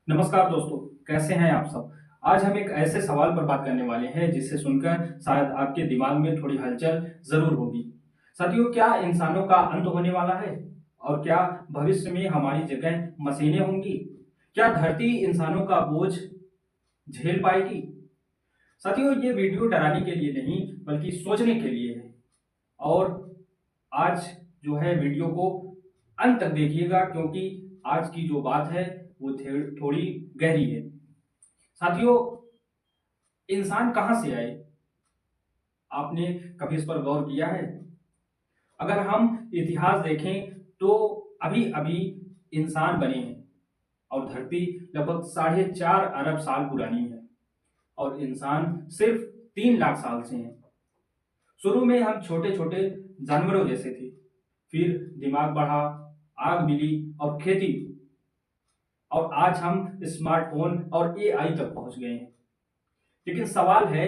नमस्कार दोस्तों, कैसे हैं आप सब। आज हम एक ऐसे सवाल पर बात करने वाले हैं जिसे सुनकर शायद आपके दिमाग में थोड़ी हलचल जरूर होगी। साथियों, क्या इंसानों का अंत होने वाला है? और क्या भविष्य में हमारी जगह मशीनें होंगी? क्या धरती इंसानों का बोझ झेल पाएगी? साथियों, ये वीडियो डराने के लिए नहीं बल्कि सोचने के लिए है। और आज जो है वीडियो को अंत तक देखिएगा, क्योंकि आज की जो बात है वो थोड़ी गहरी है। साथियों, इंसान कहां से आए? आपने कभी इस पर गौर किया है? अगर हम इतिहास देखें तो अभी अभी इंसान बने हैं और धरती लगभग 4.5 अरब साल पुरानी है और इंसान सिर्फ 3 लाख साल से हैं। शुरू में हम छोटे छोटे जानवरों जैसे थे, फिर दिमाग बढ़ा, आग मिली और खेती, और आज हम स्मार्टफोन और एआई तक पहुंच गए हैं। लेकिन सवाल है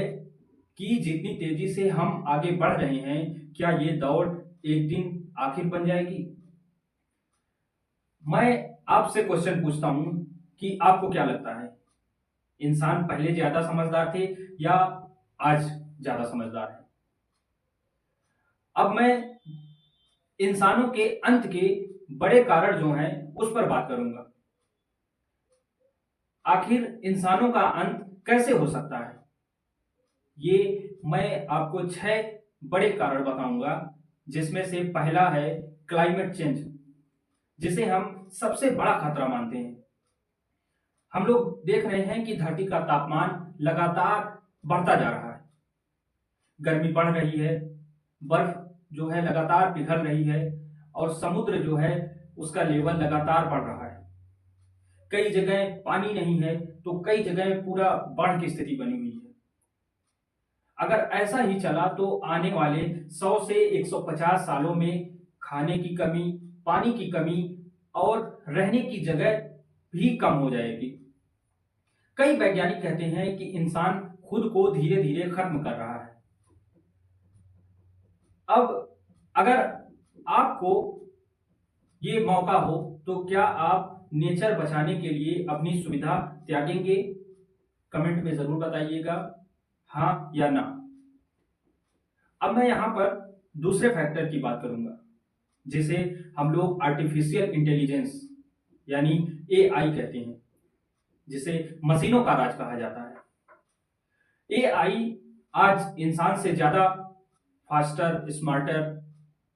कि जितनी तेजी से हम आगे बढ़ रहे हैं, क्या ये दौड़ एक दिन आखिर बन जाएगी? मैं आपसे क्वेश्चन पूछता हूं कि आपको क्या लगता है, इंसान पहले ज्यादा समझदार थे या आज ज्यादा समझदार है? अब मैं इंसानों के अंत के बड़े कारण जो हैं उस पर बात करूंगा। आखिर इंसानों का अंत कैसे हो सकता है, ये मैं आपको 6 बड़े कारण बताऊंगा, जिसमें से पहला है क्लाइमेट चेंज, जिसे हम सबसे बड़ा खतरा मानते हैं। हम लोग देख रहे हैं कि धरती का तापमान लगातार बढ़ता जा रहा है, गर्मी बढ़ रही है, बर्फ जो है लगातार पिघल रही है और समुद्र जो है उसका लेवल लगातार बढ़ रहा है। कई जगह पानी नहीं है तो कई जगह पूरा बाढ़ की स्थिति बनी हुई है। अगर ऐसा ही चला तो आने वाले 100 से 150 सालों में खाने की कमी, पानी की कमी और रहने की जगह भी कम हो जाएगी। कई वैज्ञानिक कहते हैं कि इंसान खुद को धीरे धीरे खत्म कर रहा है। अब अगर आपको ये मौका हो तो क्या आप नेचर बचाने के लिए अपनी सुविधा त्यागेंगे? कमेंट में जरूर बताइएगा, हाँ या ना। अब मैं यहां पर दूसरे फैक्टर की बात करूंगा, जिसे हम लोग आर्टिफिशियल इंटेलिजेंस यानी एआई कहते हैं, जिसे मशीनों का राज कहा जाता है। एआई आज इंसान से ज्यादा फास्टर, स्मार्टर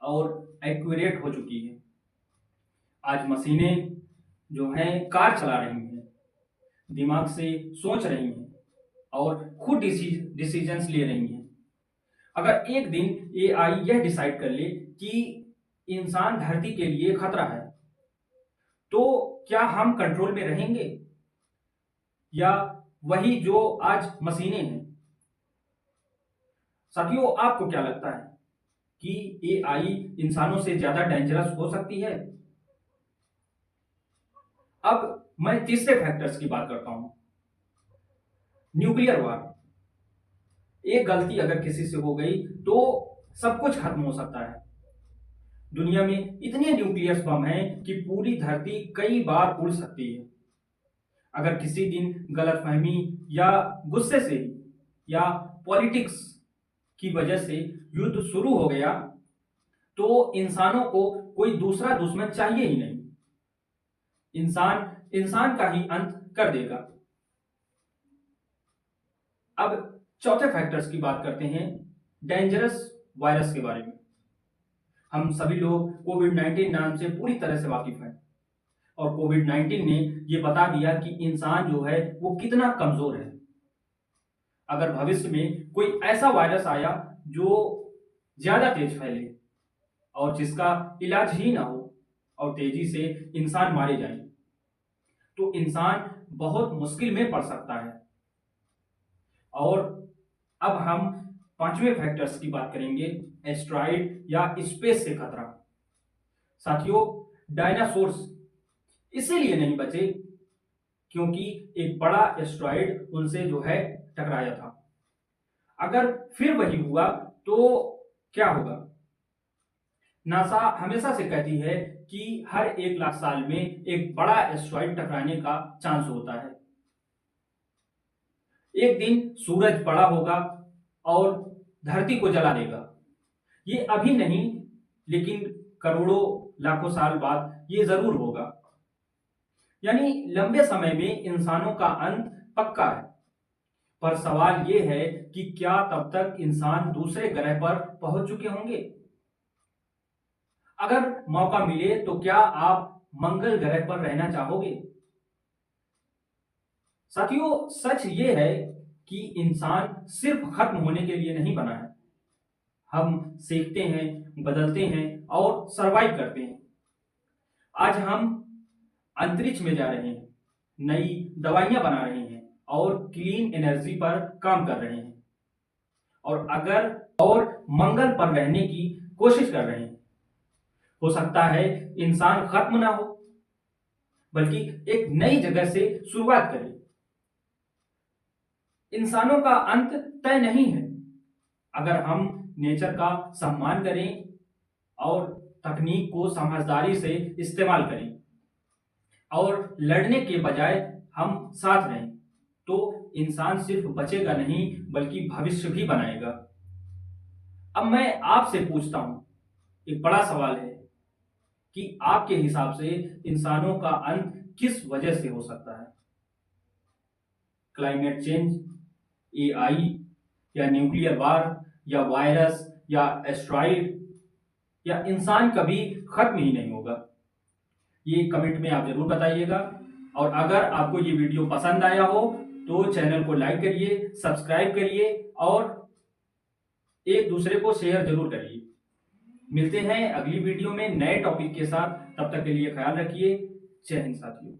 और एक्यूरेट हो चुकी है। आज मशीनें जो हैं कार चला रही हैं, दिमाग से सोच रही हैं और खुद डिसीजंस ले रही हैं। अगर एक दिन एआई यह डिसाइड कर ले कि इंसान धरती के लिए खतरा है, तो क्या हम कंट्रोल में रहेंगे या वही जो आज मशीनें हैं? साथियों, आपको क्या लगता है कि एआई इंसानों से ज्यादा डेंजरस हो सकती है? अब मैं तीसरे फैक्टर्स की बात करता हूं, न्यूक्लियर वार। एक गलती अगर किसी से हो गई तो सब कुछ खत्म हो सकता है। दुनिया में इतने न्यूक्लियस बम हैं कि पूरी धरती कई बार उड़ सकती है। अगर किसी दिन गलतफहमी या गुस्से से या पॉलिटिक्स की वजह से युद्ध शुरू हो गया, तो इंसानों को कोई दूसरा दुश्मन चाहिए ही नहीं। इंसान इंसान का ही अंत कर देगा। अब चौथे फैक्टर्स की बात करते हैं, डेंजरस वायरस के बारे में। हम सभी लोग कोविड-19 नाम से पूरी तरह से वाकिफ हैं और कोविड-19 ने यह बता दिया कि इंसान जो है वो कितना कमजोर है। अगर भविष्य में कोई ऐसा वायरस आया जो ज्यादा तेज फैले और जिसका इलाज ही ना हो और तेजी से इंसान मारे जाएं, तो इंसान बहुत मुश्किल में पड़ सकता है। और अब हम पांचवें फैक्टर्स की बात करेंगे, एस्ट्रॉइड या स्पेस से खतरा। साथियों, डायनासोर्स इसीलिए नहीं बचे क्योंकि एक बड़ा एस्ट्रॉइड उनसे जो है टकराया था। अगर फिर वही हुआ तो क्या होगा? नासा हमेशा से कहती है कि हर 1 लाख साल में एक बड़ा एस्ट्रॉइड टकराने का चांस होता है। एक दिन सूरज बड़ा होगा और धरती को जला देगा। ये अभी नहीं, लेकिन करोड़ों लाखों साल बाद ये जरूर होगा। यानी लंबे समय में इंसानों का अंत पक्का है। पर सवाल ये है कि क्या तब तक इंसान दूसरे ग्रह पर पहुंच चुके होंगे? अगर मौका मिले तो क्या आप मंगल ग्रह पर रहना चाहोगे? साथियों, सच ये है कि इंसान सिर्फ खत्म होने के लिए नहीं बना है। हम सीखते हैं, बदलते हैं और सरवाइव करते हैं। आज हम अंतरिक्ष में जा रहे हैं, नई दवाइयां बना रहे हैं और क्लीन एनर्जी पर काम कर रहे हैं, और मंगल पर रहने की कोशिश कर रहे हैं। हो सकता है इंसान खत्म ना हो, बल्कि एक नई जगह से शुरुआत करे। इंसानों का अंत तय नहीं है। अगर हम नेचर का सम्मान करें और तकनीक को समझदारी से इस्तेमाल करें और लड़ने के बजाय हम साथ रहें, तो इंसान सिर्फ बचेगा नहीं बल्कि भविष्य भी बनाएगा। अब मैं आपसे पूछता हूं, एक बड़ा सवाल है कि आपके हिसाब से इंसानों का अंत किस वजह से हो सकता है? क्लाइमेट चेंज, एआई, या न्यूक्लियर वार, या वायरस, या एस्ट्रॉइड, या इंसान कभी खत्म ही नहीं होगा? ये कमेंट में आप जरूर बताइएगा। और अगर आपको ये वीडियो पसंद आया हो तो चैनल को लाइक करिए, सब्सक्राइब करिए और एक दूसरे को शेयर जरूर करिए। मिलते हैं अगली वीडियो में नए टॉपिक के साथ। तब तक के लिए ख्याल रखिए। जय हिंद साथियों।